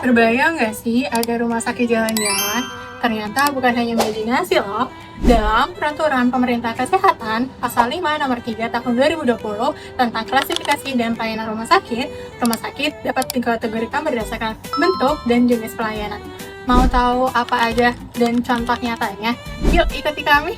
Terbayang nggak sih ada rumah sakit jalan-jalan? Ternyata bukan hanya imajinasi loh. Dalam Peraturan Pemerintah Kesehatan Pasal 5 Nomor 3 Tahun 2020 tentang klasifikasi dan pelayanan rumah sakit dapat dikategorikan berdasarkan bentuk dan jenis pelayanan. Mau tahu apa aja dan contoh nyatanya? Yuk ikuti kami!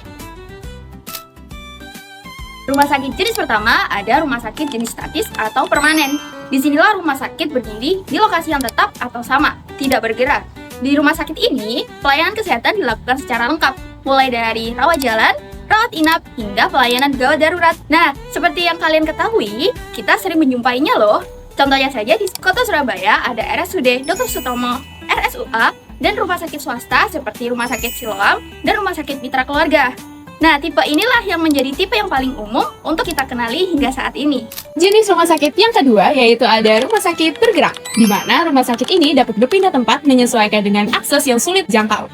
Rumah sakit jenis pertama ada rumah sakit jenis statis atau permanen. Disinilah rumah sakit berdiri di lokasi yang tetap atau sama, tidak bergerak. Di rumah sakit ini, pelayanan kesehatan dilakukan secara lengkap, mulai dari rawat jalan, rawat inap, hingga pelayanan gawat darurat. Nah, seperti yang kalian ketahui, kita sering menjumpainya loh. Contohnya saja di kota Surabaya ada RSUD Dr. Sutomo, RSUA, dan rumah sakit swasta seperti Rumah Sakit Siloam dan Rumah Sakit Mitra Keluarga. Nah, tipe inilah yang menjadi tipe yang paling umum untuk kita kenali hingga saat ini. Jenis rumah sakit yang kedua yaitu ada rumah sakit bergerak, di mana rumah sakit ini dapat berpindah tempat menyesuaikan dengan akses yang sulit jangkau.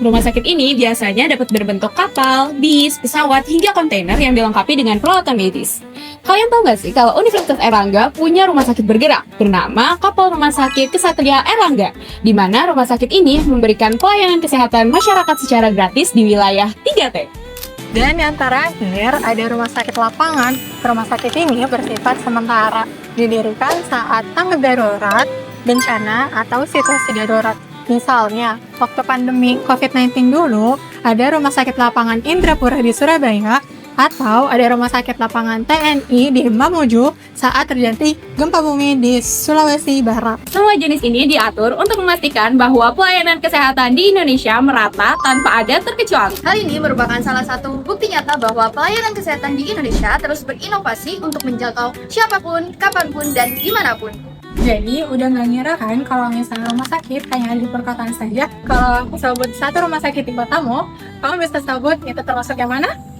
Rumah sakit ini biasanya dapat berbentuk kapal, bis, pesawat, hingga kontainer yang dilengkapi dengan peralatan medis. Kalian tahu nggak sih kalau Universitas Airlangga punya rumah sakit bergerak bernama Kapal Rumah Sakit Ksatria Airlangga, di mana rumah sakit ini memberikan pelayanan kesehatan masyarakat secara gratis di wilayah 3T. Dan yang terakhir ada rumah sakit lapangan. Rumah sakit ini bersifat sementara, didirikan saat tanggap darurat, bencana, atau situasi darurat. Misalnya, waktu pandemi COVID-19 dulu, ada rumah sakit lapangan Indrapura di Surabaya, atau ada rumah sakit lapangan TNI di Mamuju saat terjadi gempa bumi di Sulawesi Barat. Semua jenis ini diatur untuk memastikan bahwa pelayanan kesehatan di Indonesia merata tanpa ada terkecuali. Hal ini merupakan salah satu bukti nyata bahwa pelayanan kesehatan di Indonesia terus berinovasi untuk menjangkau siapapun, kapanpun, dan dimanapun. Jadi udah nggak ngira kan kalau misalnya rumah sakit hanya di perkotaan saja. Kalau aku sebut satu rumah sakit di kotamu, kamu bisa sebut itu termasuk yang mana?